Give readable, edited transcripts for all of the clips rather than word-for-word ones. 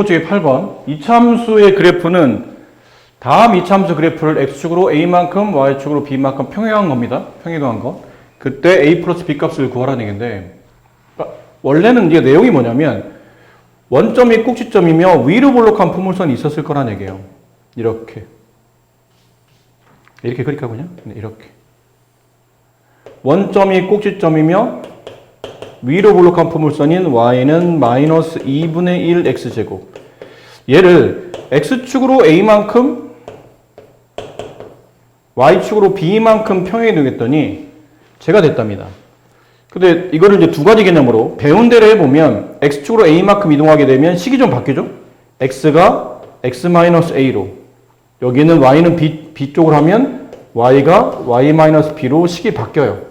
제 8번 이참수의 그래프는 다음 이참수 그래프를 x축으로 a만큼 y축으로 b만큼 평행한 겁니다. 평행한 거. 그때 a 플러스 b 값을 구하라는 얘기인데 원래는 이게 내용이 뭐냐면 원점이 꼭지점이며 위로 볼록한 포물선이 있었을 거란 얘기예요. 이렇게 그릴까요? 네, 이렇게 원점이 꼭지점이며 위로 볼록한 포물선인 y는 마이너스 2분의 1 x제곱. 얘를 x축으로 a만큼 y축으로 b만큼 평행이 되겠더니 제가 됐답니다. 근데 이거를 이제 두 가지 개념으로 배운 대로 해보면 x축으로 a만큼 이동하게 되면 식이 좀 바뀌죠? x가 x-a로 여기는 y는 b 쪽으로 하면 y가 y-b로 식이 바뀌어요.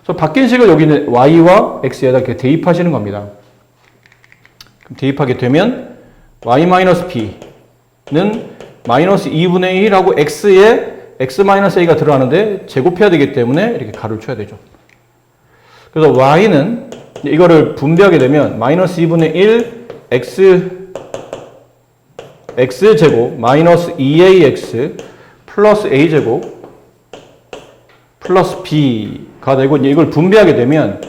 그래서 바뀐 식을 여기는 y와 x에다 이렇게 대입하시는 겁니다. 그럼 대입하게 되면 y-b는 마이너스 2분의 1하고 x에 x-a가 들어가는데 제곱해야 되기 때문에 이렇게 가로를 쳐야 되죠. 그래서 y는 이거를 분배하게 되면 마이너스 2분의 1 x제곱 마이너스 2ax 플러스 a제곱 플러스 b가 되고 이걸 분배하게 되면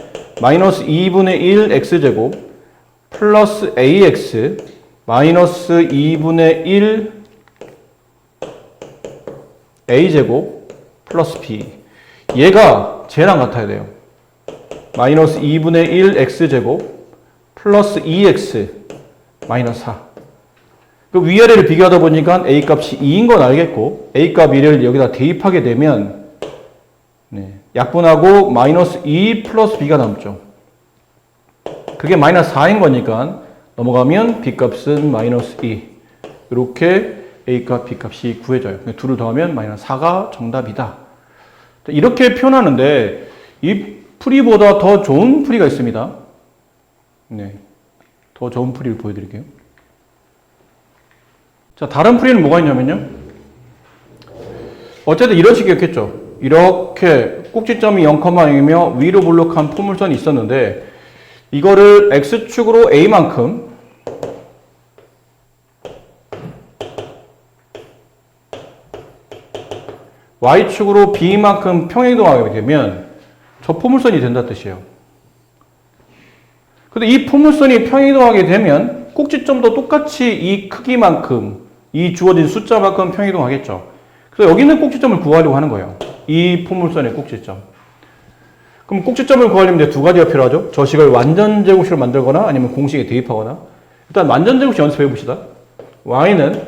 마이너스 2분의 1 x제곱 플러스 ax 마이너스 2분의 1 a제곱 플러스 b. 얘가 쟤랑 같아야 돼요. 마이너스 2분의 1 x제곱 플러스 2x 마이너스 4. 그 위아래를 비교하다 보니까 a 값이 2인 건 알겠고 a 값 1을 여기다 대입하게 되면 약분하고 마이너스 2 플러스 b가 남죠. 그게 마이너스 4인 거니까 넘어가면 b 값은 마이너스 2. 이렇게 a 값, b 값이 구해져요. 둘을 더하면 마이너스 4가 정답이다. 이렇게 표현하는데 이 풀이보다 더 좋은 풀이가 있습니다. 더 좋은 풀이를 보여드릴게요. 자, 다른 풀이는 뭐가 있냐면요. 어쨌든 이런 식이었겠죠. 이렇게 꼭지점이 0,0이며 위로 볼록한 포물선이 있었는데 이거를 x축으로 a만큼 y축으로 b만큼 평행이동하게 되면 저 포물선이 된다는 뜻이에요. 근데 이 포물선이 평행이동하게 되면 꼭지점도 똑같이 이 크기만큼 이 주어진 숫자만큼 평행이동하겠죠. 그래서 여기 있는 꼭지점을 구하려고 하는 거예요. 이 포물선의 꼭지점. 그럼 꼭지점을 구하려면 이제 두 가지가 필요하죠. 저 식을 완전제곱식으로 만들거나 아니면 공식에 대입하거나. 일단 완전제곱식 연습해 봅시다. y는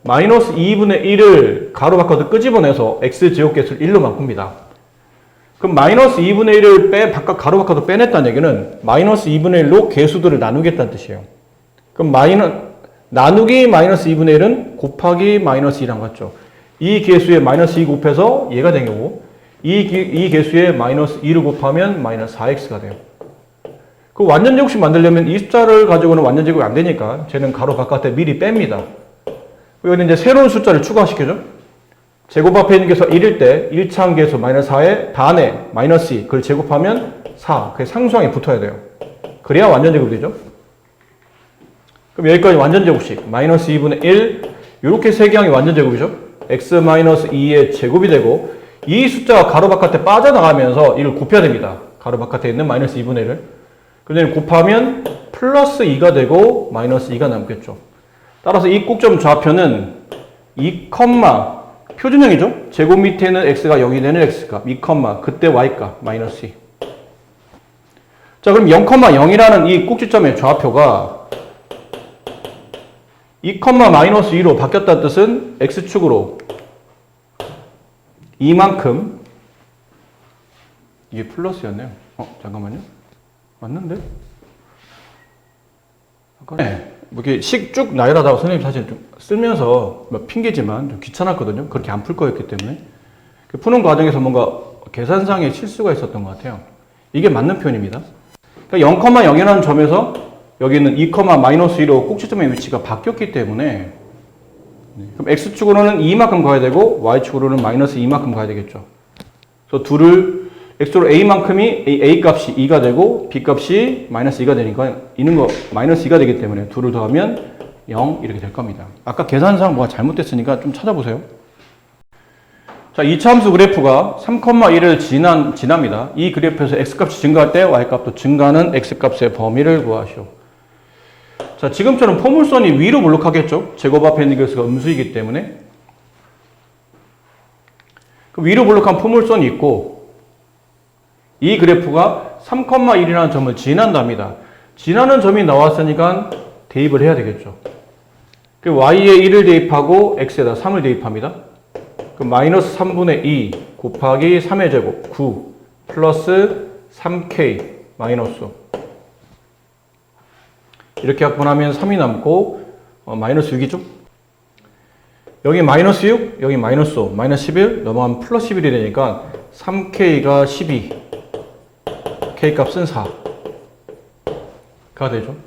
마이너스 2분의 1을 가로 바꿔서 끄집어내서 x제곱계수를 1로 바꿉니다. 그럼 마이너스 2분의 1을 가로 바꿔서 빼냈다는 얘기는 마이너스 2분의 1로 계수들을 나누겠다는 뜻이에요. 그럼 나누기 마이너스 2분의 1은 곱하기 마이너스 2랑 같죠. 이 계수에 마이너스 2 곱해서 얘가 된 거고 이 계수에 마이너스 2를 곱하면 마이너스 4x가 돼요. 그 완전제곱식 만들려면 이 숫자를 가지고는 완전제곱이 안 되니까 쟤는 가로 바깥에 미리 뺍니다. 여기는 이제 새로운 숫자를 추가시켜줘. 제곱 앞에 있는 계수가 1일 때 1차항 계수 마이너스 4에 단에 마이너스 2 그걸 제곱하면 4 그게 상수항에 붙어야 돼요. 그래야 완전제곱이 되죠. 그럼 여기까지 완전제곱식 마이너스 2분의 1 이렇게 세 개항이 완전제곱이죠. x-2의 제곱이 되고 이 숫자가 가로 바깥에 빠져나가면서 이를 곱해야 됩니다. 가로 바깥에 있는 마이너스 2분의 1을. 그러면 곱하면 플러스 2가 되고 마이너스 2가 남겠죠. 따라서 이 꼭점 좌표는 2, 표준형이죠. 제곱 밑에는 x가 0이 되는 x값, 2, 그때 y값, 마이너스 2. 자, 그럼 0,0이라는 이 꼭지점의 좌표가 2, 마이너스 2로 바뀌었다는 뜻은 x축으로 이만큼 이게 플러스였네요. 잠깐만요. 맞는데? 네. 뭐 이렇게 식 쭉 나열하다가 선생님 사실 좀 쓰면서 뭐 핑계지만 좀 귀찮았거든요. 그렇게 안 풀 거였기 때문에. 푸는 과정에서 뭔가 계산상의 실수가 있었던 것 같아요. 이게 맞는 표현입니다. 그러니까 0,0이라는 점에서 여기는 2, 마이너스 2로 꼭지점의 위치가 바뀌었기 때문에 그럼 x축으로는 2만큼 가야 되고 y축으로는 마이너스 2만큼 가야 되겠죠. 그래서 둘을 x로 a만큼이 a 값이 2가 되고 b 값이 마이너스 2가 되니까 있는 거 마이너스 2가 되기 때문에 둘을 더하면 0 이렇게 될 겁니다. 아까 계산상 뭐가 잘못됐으니까 좀 찾아보세요. 자, 이차함수 그래프가 3,1을 지납니다. 이 그래프에서 x값이 증가할 때 y값도 증가하는 x값의 범위를 구하시오. 자, 지금처럼 포물선이 위로 볼록하겠죠? 제곱 앞에 있는 개수가 음수이기 때문에. 그 위로 볼록한 포물선이 있고 이 그래프가 3,1이라는 점을 지난답니다. 지나는 점이 나왔으니까 대입을 해야 되겠죠. 그 y에 1을 대입하고 x에다 3을 대입합니다. 그럼 마이너스 3분의 2 곱하기 3의 제곱 9 플러스 3k 마이너스 이렇게 약분하면 3이 남고 마이너스 6이죠. 여기 마이너스 6, 여기 마이너스 5, 마이너스 11 넘어가면 플러스 11이 되니까 3k가 12 k값은 4가 되죠.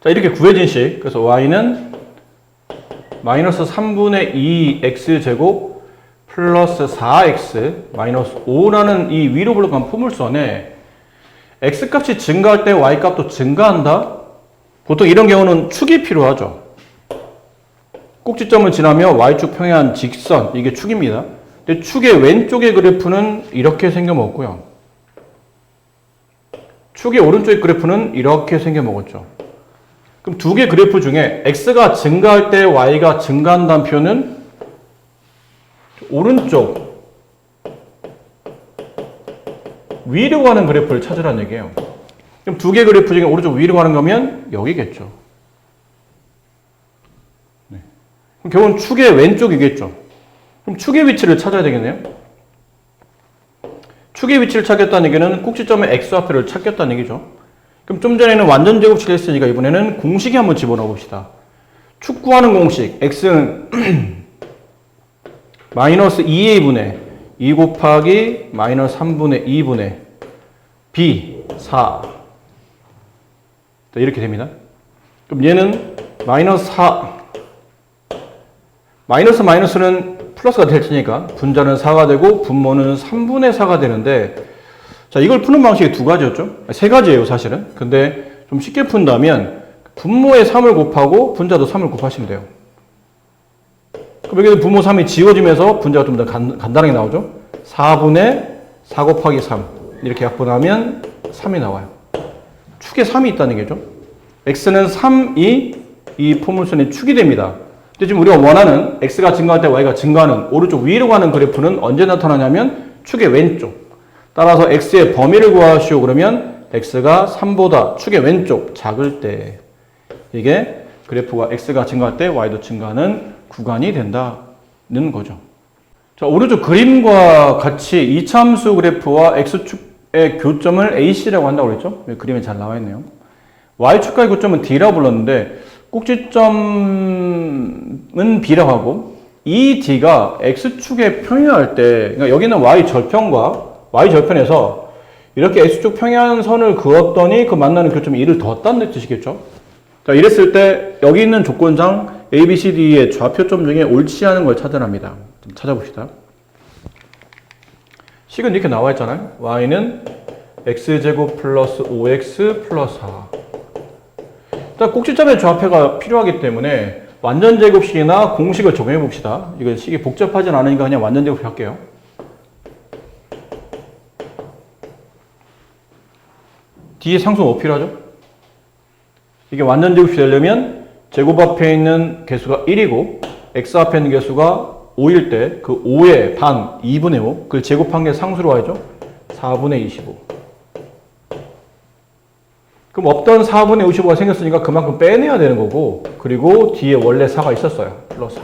자, 이렇게 구해진 식. 그래서 y는 마이너스 3분의 2 x제곱 플러스 4x 마이너스 5라는 이 위로 볼록한 포물선에 x값이 증가할 때 y값도 증가한다? 보통 이런 경우는 축이 필요하죠. 꼭지점을 지나며 y축 평행한 직선, 이게 축입니다. 근데 축의 왼쪽의 그래프는 이렇게 생겨먹었고요. 축의 오른쪽의 그래프는 이렇게 생겨먹었죠. 그럼 두 개 그래프 중에 x가 증가할 때 y가 증가한다는 표현은 오른쪽 위로 가는 그래프를 찾으라는 얘기예요. 그럼 두 개 그래프 중에 오른쪽 위로 가는 거면 여기겠죠. 네. 그럼 결국은 축의 왼쪽이겠죠. 그럼 축의 위치를 찾아야 되겠네요. 축의 위치를 찾겠다는 얘기는 꼭지점의 x좌표를 찾겠다는 얘기죠. 그럼 좀 전에는 완전 제곱식을 했으니까 이번에는 공식에 한번 집어넣어 봅시다. 축 구하는 공식 x는 마이너스 2a분의 2 곱하기 마이너스 3분의 2분의 b 4 이렇게 됩니다. 그럼 얘는 마이너스 4 마이너스는 플러스가 될 테니까 분자는 4가 되고 분모는 3분의 4가 되는데 자, 이걸 푸는 방식이 두 가지였죠? 세 가지예요, 사실은. 근데 좀 쉽게 푼다면 분모에 3을 곱하고 분자도 3을 곱하시면 돼요. 그럼 여기서 분모 3이 지워지면서 분자가 좀 더 간단하게 나오죠? 4분의 4 곱하기 3 이렇게 약분하면 3이 나와요. 축에 3이 있다는 얘기죠. x는 3이 이 포물선의 축이 됩니다. 근데 지금 우리가 원하는 x가 증가할 때 y가 증가하는 오른쪽 위로 가는 그래프는 언제 나타나냐면 축의 왼쪽. 따라서 x의 범위를 구하시오. 그러면 x가 3보다 축의 왼쪽 작을 때 이게 그래프가 x가 증가할 때 y도 증가하는 구간이 된다는 거죠. 자, 오른쪽 그림과 같이 이차함수 그래프와 x축의 교점을 AC라고 한다고 그랬죠? 그림에 잘 나와 있네요. y축과의 교점은 D라고 불렀는데 꼭지점은 B라고 하고 이 D가 x축에 평행할 때 그러니까 여기는 y절편에서 이렇게 x축 평행한 선을 그었더니 그 만나는 교점이 1을 더했다는 뜻이겠죠? 자, 이랬을 때 여기 있는 조건상 A, B, C, D의 좌표점 중에 옳지 않은 걸 찾아냅니다. 좀 찾아봅시다. 식은 이렇게 나와 있잖아요. y는 x제곱 플러스 5x 플러스 4. 일단 꼭지점의 좌표가 필요하기 때문에 완전제곱식이나 공식을 적용해 봅시다. 이건 식이 복잡하진 않으니까 그냥 완전제곱식 할게요. 뒤에 상수 뭐 필요하죠? 이게 완전제곱식이 되려면 제곱 앞에 있는 개수가 1이고 x 앞에 있는 개수가 5일 때 그 5의 반 2분의 5 그걸 제곱한 게 상수로 와야죠. 4분의 25. 그럼 없던 4분의 55가 생겼으니까 그만큼 빼내야 되는 거고 그리고 뒤에 원래 4가 있었어요. 플러스 4.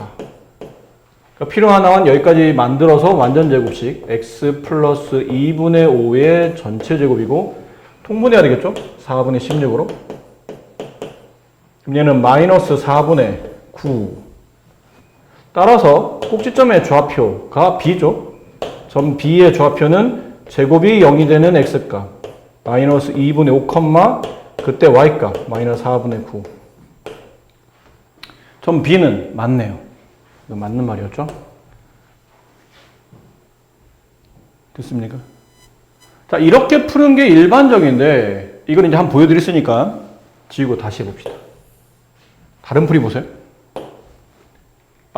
그러니까 필요한 항은 여기까지 만들어서 완전제곱식 x 플러스 2분의 5의 전체 제곱이고 통분해야 되겠죠? 4분의 16으로. 그럼 얘는 마이너스 4분의 9. 따라서 꼭지점의 좌표가 B죠. 점 B의 좌표는 제곱이 0이 되는 X값. 마이너스 2분의 5, 그때 Y값. 마이너스 4분의 9. 점 B는 맞네요. 이거 맞는 말이었죠? 됐습니까? 자, 이렇게 푸는 게 일반적인데, 이걸 이제 한번 보여드렸으니까, 지우고 다시 해봅시다. 다른 풀이 보세요.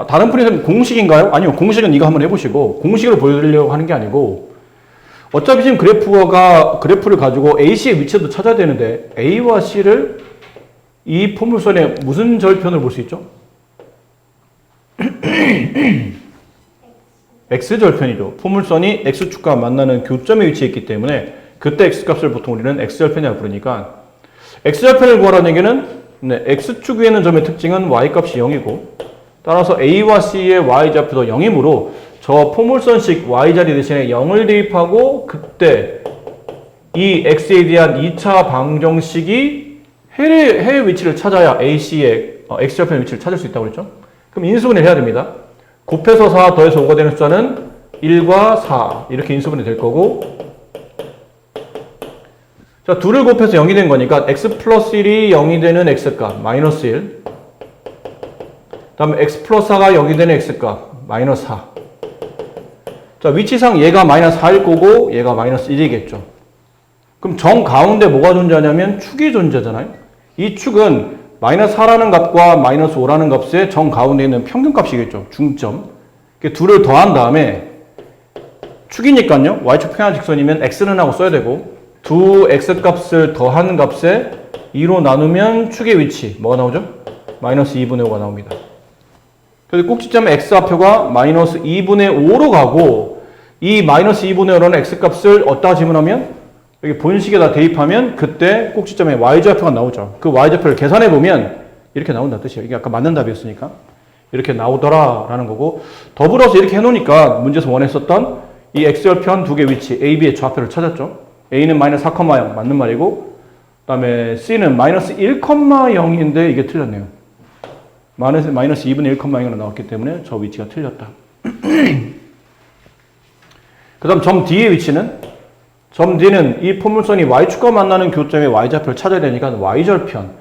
다른 풀이는 공식인가요? 아니요. 공식은 이거 한번 해보시고 공식으로 보여드리려고 하는 게 아니고 어차피 지금 그래프를 가지고 AC의 위치도 찾아야 되는데 A와 C를 이 포물선의 무슨 절편을 볼 수 있죠? X절편이죠. 포물선이 X축과 만나는 교점에 위치해 있기 때문에 그때 X값을 보통 우리는 X절편이라고 부르니까 X절편을 구하라는 얘기는 X축 위에 있는 점의 특징은 Y값이 0이고 따라서 A와 C의 Y좌표도 0이므로 저 포물선식 Y자리 대신에 0을 대입하고 그때 이 X에 대한 2차 방정식이 해의 위치를 찾아야 AC의 X절편의 위치를 찾을 수 있다고 그랬죠? 그럼 인수분해를 해야 됩니다. 곱해서 4 더해서 5가 되는 숫자는 1과 4 이렇게 인수분해 될 거고 자, 둘을 곱해서 0이 된 거니까 x 플러스 1이 0이 되는 x값 마이너스 1 다음에 x 플러스 4가 0이 되는 x값 마이너스 4 자, 위치상 얘가 마이너스 4일 거고 얘가 마이너스 1이겠죠. 그럼 정 가운데 뭐가 존재하냐면 축이 존재하잖아요. 이 축은 마이너스 4라는 값과 마이너스 5라는 값의 정 가운데 있는 평균값이겠죠. 중점. 둘을 더한 다음에 축이니까요. y축 평행 직선이면 x는 하고 써야 되고 두 x값을 더한 값에 2로 나누면 축의 위치 뭐가 나오죠? 마이너스 2분의 5가 나옵니다. 그래서 꼭지점 x좌표가 마이너스 2분의 5로 가고 이 마이너스 2분의 5라는 x값을 어디다 지문하면 여기 본식에다 대입하면 그때 꼭지점에 y좌표가 나오죠. 그 y좌표를 계산해 보면 이렇게 나온다는 뜻이에요. 이게 아까 맞는 답이었으니까 이렇게 나오더라라는 거고 더불어서 이렇게 해놓으니까 문제에서 원했었던 이 x절편 두 개 위치 A, B의 좌표를 찾았죠. A는 마이너스 4,0 맞는 말이고 그 다음에 C는 마이너스 1,0인데 이게 틀렸네요. 마이너스 2분의 1,0로 나왔기 때문에 저 위치가 틀렸다. 그 다음 점 D의 위치는 점 D는 이 포물선이 Y축과 만나는 교점의 Y좌표를 찾아야 되니까 Y절편.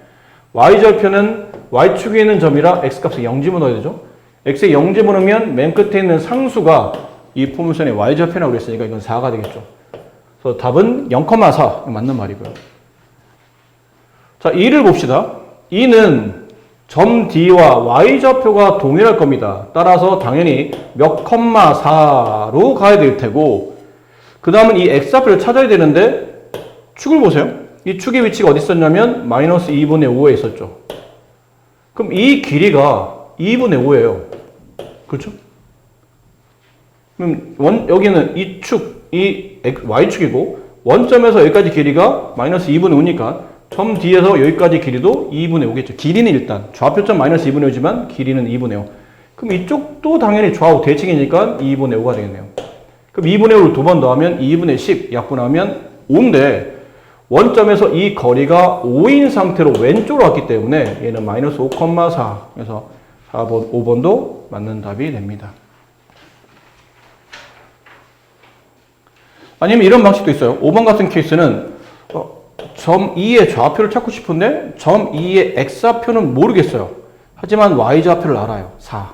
Y절편은 Y축에 있는 점이라 X값에 0 집어넣어야 되죠. X에 0 집어넣으면 맨 끝에 있는 상수가 이 포물선의 Y절편이라고 그랬으니까 이건 4가 되겠죠. 그래서 답은 0,4 맞는 말이고요. 자, 2를 봅시다. 2는 점 D와 Y좌표가 동일할 겁니다. 따라서 당연히 몇 컴마 4로 가야 될 테고 그 다음은 이 X좌표를 찾아야 되는데 축을 보세요. 이 축의 위치가 어디 있었냐면 마이너스 2분의 5에 있었죠. 그럼 이 길이가 2분의 5예요. 그렇죠? 그럼 여기는 이 축, 이 Y축이고 원점에서 여기까지 길이가 마이너스 2분의 5니까 점 D에서 여기까지 길이도 2분의 5겠죠. 길이는 일단 좌표점 마이너스 2분의 5지만 길이는 2분의 5. 그럼 이쪽도 당연히 좌우 대칭이니까 2분의 5가 되겠네요. 그럼 2분의 5를 두 번 더하면 2분의 10 약분하면 5인데 원점에서 이 거리가 5인 상태로 왼쪽으로 왔기 때문에 얘는 마이너스 5,4 그래서 4번, 5번도 맞는 답이 됩니다. 아니면 이런 방식도 있어요. 5번 같은 케이스는 점 2의 좌표를 찾고 싶은데 점 2의 x좌표는 모르겠어요. 하지만 y좌표를 알아요. 4.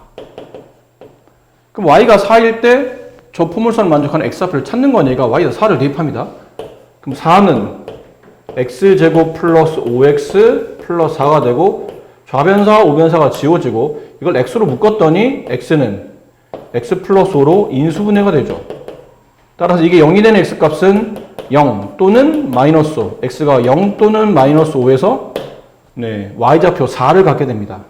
그럼 y가 4일 때 저 포물선을 만족하는 x좌표를 찾는 거니까 y에다 4를 대입합니다. 그럼 4는 x제곱 플러스 5x 플러스 4가 되고 좌변사와 우변사가 지워지고 이걸 x로 묶었더니 x는 x 플러스 5로 인수분해가 되죠. 따라서 이게 0이 되는 x값은 0 또는 마이너스 5, x가 0 또는 마이너스 5에서 y좌표 4를 갖게 됩니다.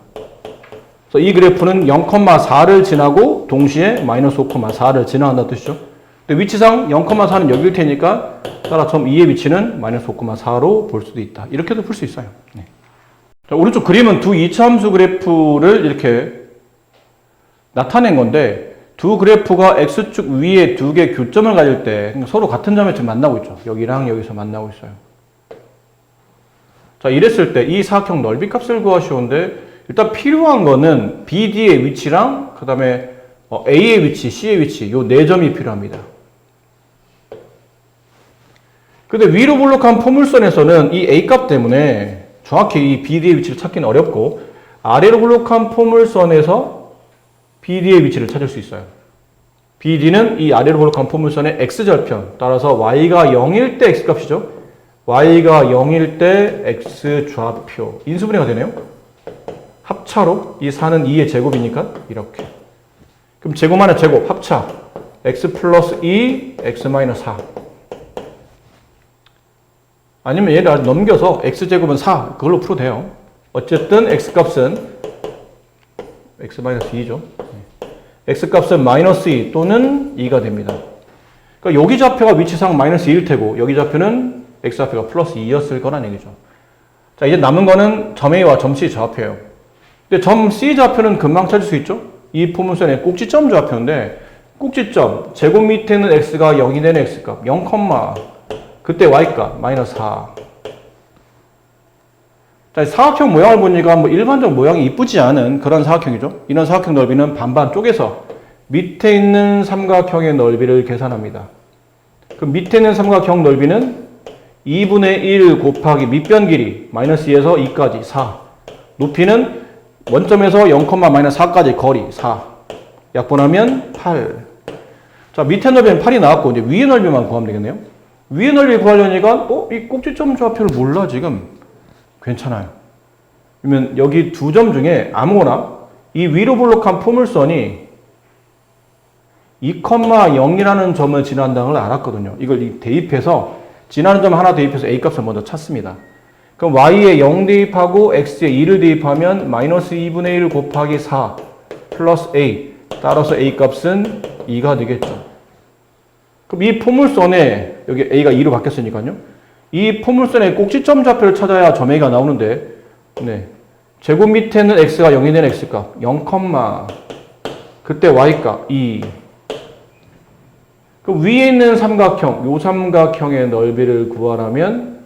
그래서 이 그래프는 0,4를 지나고 동시에 마이너스 5,4를 지나간다는 뜻이죠. 근데 위치상 0,4는 여기일 테니까 따라 점 2의 위치는 마이너스 5,4로 볼 수도 있다. 이렇게도 풀 수 있어요. 자, 오른쪽 그림은 두 이차함수 그래프를 이렇게 나타낸 건데 두 그래프가 x축 위에 두 개 교점을 가질 때 서로 같은 점에 지금 만나고 있죠. 여기랑 여기서 만나고 있어요. 자, 이랬을 때 이 사각형 넓이 값을 구하시오는데 일단 필요한 거는 BD의 위치랑 그 다음에 A의 위치, C의 위치 요 네 점이 필요합니다. 근데 위로 볼록한 포물선에서는 이 A값 때문에 정확히 이 BD의 위치를 찾기는 어렵고 아래로 볼록한 포물선에서 BD의 위치를 찾을 수 있어요. BD는 이 아래로 볼록한 포물선의 X절편 따라서 Y가 0일 때 X값이죠. y가 0일 때 x 좌표 인수분해가 되네요. 합차로 이 4는 2의 제곱이니까 이렇게. 그럼 제곱만의 제곱 합차 x 플러스 2 x 마이너스 4. 아니면 얘를 넘겨서 x제곱은 4 그걸로 풀어도 돼요. 어쨌든 x값은 x 마이너스 2죠. x값은 마이너스 2 또는 2가 됩니다. 그러니까 여기 좌표가 위치상 마이너스 2일 테고 여기 좌표는 x좌표가 플러스 2였을 거란 얘기죠. 자, 이제 남은 거는 점 A와 점 C 좌표예요. 근데 점 C 좌표는 금방 찾을 수 있죠. 이 포물선의 꼭지점 좌표인데 꼭지점 제곱 밑에는 x가 0이 되는 x값 0, 그때 y값 마이너스 4. 자, 사각형 모양을 보니까 뭐 일반적 모양이 이쁘지 않은 그런 사각형이죠. 이런 사각형 넓이는 반반 쪼개서 밑에 있는 삼각형의 넓이를 계산합니다. 그럼 밑에 있는 삼각형 넓이는 2분의 1 곱하기 밑변 길이 마이너스 2에서 2까지 4. 높이는 원점에서 0, 마이너스 4까지 거리 4. 약분하면 8. 자, 밑에 넓이는 8이 나왔고 이제 위의 넓이만 구하면 되겠네요. 위의 넓이 구하려니까 이 꼭지점 좌표를 몰라 지금. 괜찮아요. 그러면 여기 두 점 중에 아무거나 이 위로 볼록한 포물선이 2,0이라는 점을 지난다는 걸 알았거든요. 이걸 대입해서 지나는 점 하나 대입해서 A값을 먼저 찾습니다. 그럼 Y에 0 대입하고 X에 2를 대입하면 마이너스 2분의 1 곱하기 4 플러스 A. 따라서 A값은 2가 되겠죠. 그럼 이 포물선에 여기 A가 2로 바뀌었으니까요. 이 포물선의 꼭지점 좌표를 찾아야 점 A가 나오는데 네. 제곱 밑에는 X가 0이 되는 X값 0, 그때 Y값 2. 그 위에 있는 삼각형, 요 삼각형의 넓이를 구하라면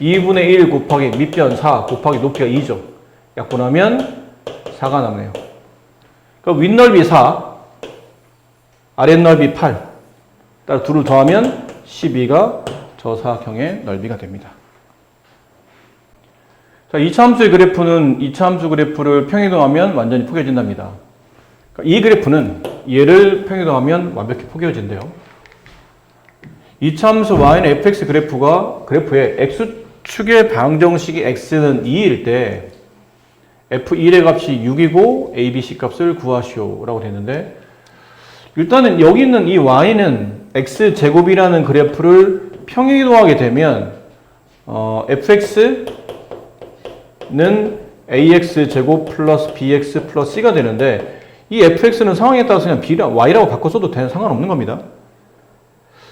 2분의 1 곱하기 밑변 4 곱하기 높이가 2죠. 약분하면 4가 남네요. 그럼 윗넓이 4, 아랫넓이 8. 따라 둘을 더하면 12가 저 사각형의 넓이가 됩니다. 자, 2차 함수의 그래프는 2차 함수 그래프를 평이동하면 완전히 포개진답니다. 그러니까 이 그래프는 얘를 평이동하면 완벽히 포개진대요. 2차 함수 y는 fx 그래프의 x축의 방정식이 x는 2일 때 f1의 값이 6이고 abc 값을 구하시오 라고 되는데 일단은 여기 있는 이 y는 x제곱이라는 그래프를 평이동하게 되면 fx는 ax제곱 플러스 bx 플러스 c가 되는데 이 fx는 상황에 따라서 그냥 b랑 y라고 바꿔서도 상관없는 겁니다.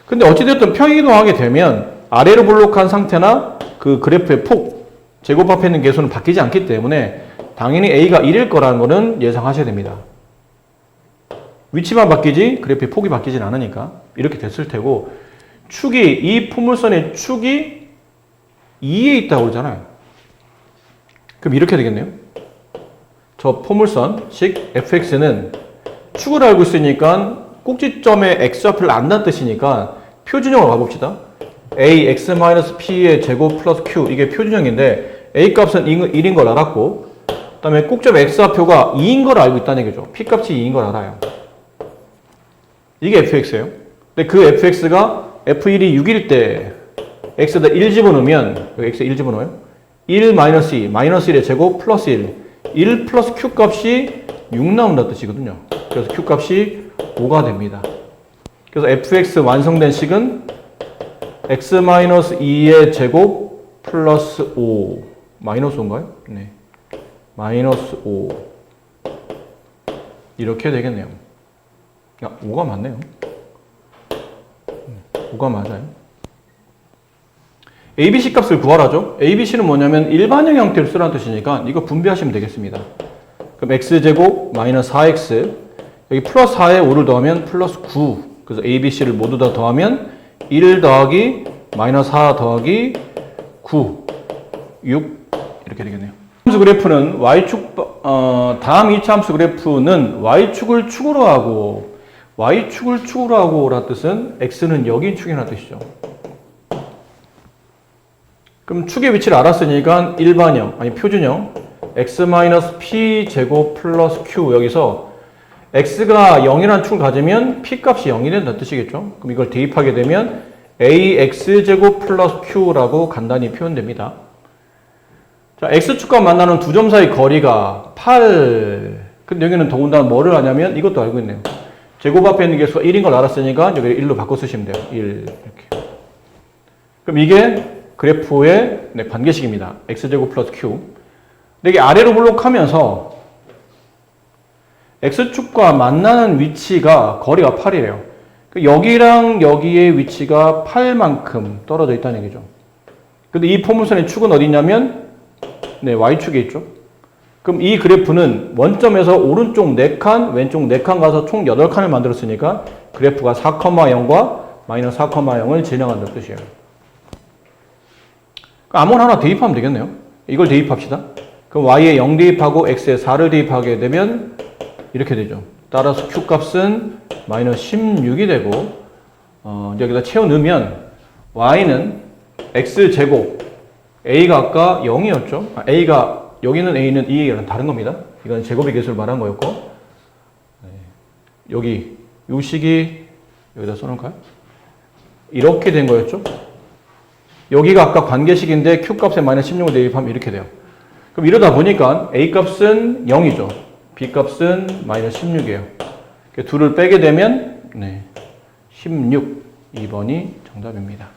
근데 어찌됐든 평이동하게 되면 아래로 볼록한 상태나 그 그래프의 폭, 제곱 앞에 있는 개수는 바뀌지 않기 때문에 당연히 a가 1일 거라는 거는 예상하셔야 됩니다. 위치만 바뀌지 그래프의 폭이 바뀌진 않으니까 이렇게 됐을 테고 이 포물선의 축이 2에 있다고 그러잖아요. 그럼 이렇게 되겠네요. 저 포물선식 fx는 축을 알고 있으니까 꼭지점의 x좌표를 안다는 뜻이니까 표준형으로 가봅시다. a x-p의 제곱 플러스 q 이게 표준형인데 a 값은 1인 걸 알았고 그 다음에 꼭점 x좌표가 2인 걸 알고 있다는 얘기죠. p 값이 2인 걸 알아요. 이게 fx예요. 근데 그 fx가 f1이 6일 때 x에다 1 집어넣으면 여기 x에 1 집어넣어요. 1 마이너스 2 마이너스 1의 제곱 플러스 1 플러스 q 값이 6 나온다는 뜻이거든요. 그래서 q 값이 5가 됩니다. 그래서 fx 완성된 식은 x-2의 제곱 플러스 5 마이너스 5인가요? 네. 마이너스 5 이렇게 되겠네요. 야, 5가 맞네요. 5가 맞아요. ABC 값을 구하라죠. ABC는 뭐냐면 일반형 형태를 쓰라는 뜻이니까 이거 분배하시면 되겠습니다. 그럼 x제곱 마이너스 4x 여기 플러스 4에 5를 더하면 플러스 9 그래서 ABC를 모두 다 더하면 1 더하기 마이너스 4 더하기 9 6 이렇게 되겠네요. 함수 그래프는 y축 다음 2차 함수 그래프는 y축을 축으로 하고 y축을 축으로 하고 라는 뜻은 x는 여기 축이라는 뜻이죠. 그럼 축의 위치를 알았으니까 일반형, 아니 표준형 x-p 제곱 플러스 q 여기서 x가 0이라는 축을 가지면 p 값이 0이 된다는 뜻이겠죠. 그럼 이걸 대입하게 되면 ax제곱 플러스 q라고 간단히 표현됩니다. 자, x축과 만나는 두 점 사이 거리가 8. 근데 여기는 더군다나 뭐를 하냐면 이것도 알고 있네요. 제곱 앞에 있는 개수가 1인 걸 알았으니까 여기를 1로 바꿔 쓰시면 돼요. 1 이렇게. 그럼 이게 그래프의 관계식입니다. x제곱 플러스 q. 근데 이게 아래로 블록하면서 x축과 만나는 위치가 거리가 8이래요. 여기랑 여기의 위치가 8만큼 떨어져 있다는 얘기죠. 근데 이 포물선의 축은 어디 있냐면 y축에 있죠. 그럼 이 그래프는 원점에서 오른쪽 4칸, 왼쪽 4칸 가서 총 8칸을 만들었으니까 그래프가 4,0과 마이너스 4,0을 진행한다는 뜻이에요. 아무나 하나 대입하면 되겠네요. 이걸 대입합시다. 그럼 y에 0 대입하고 x에 4를 대입하게 되면 이렇게 되죠. 따라서 q 값은 마이너스 16이 되고 여기다 채워 넣으면 y는 x제곱 a가 아까 0이었죠. a가 여기는 a는 이 얘기랑 다른 겁니다. 이건 제곱의 개수를 말한 거였고 여기 요 식이 여기다 써놓을까요? 이렇게 된 거였죠. 여기가 아까 관계식인데 q 값에 마이너스 16을 대입하면 이렇게 돼요. 그럼 이러다 보니까 a 값은 0이죠. b 값은 마이너스 16이에요. 둘을 빼게 되면 16, 2번이 정답입니다.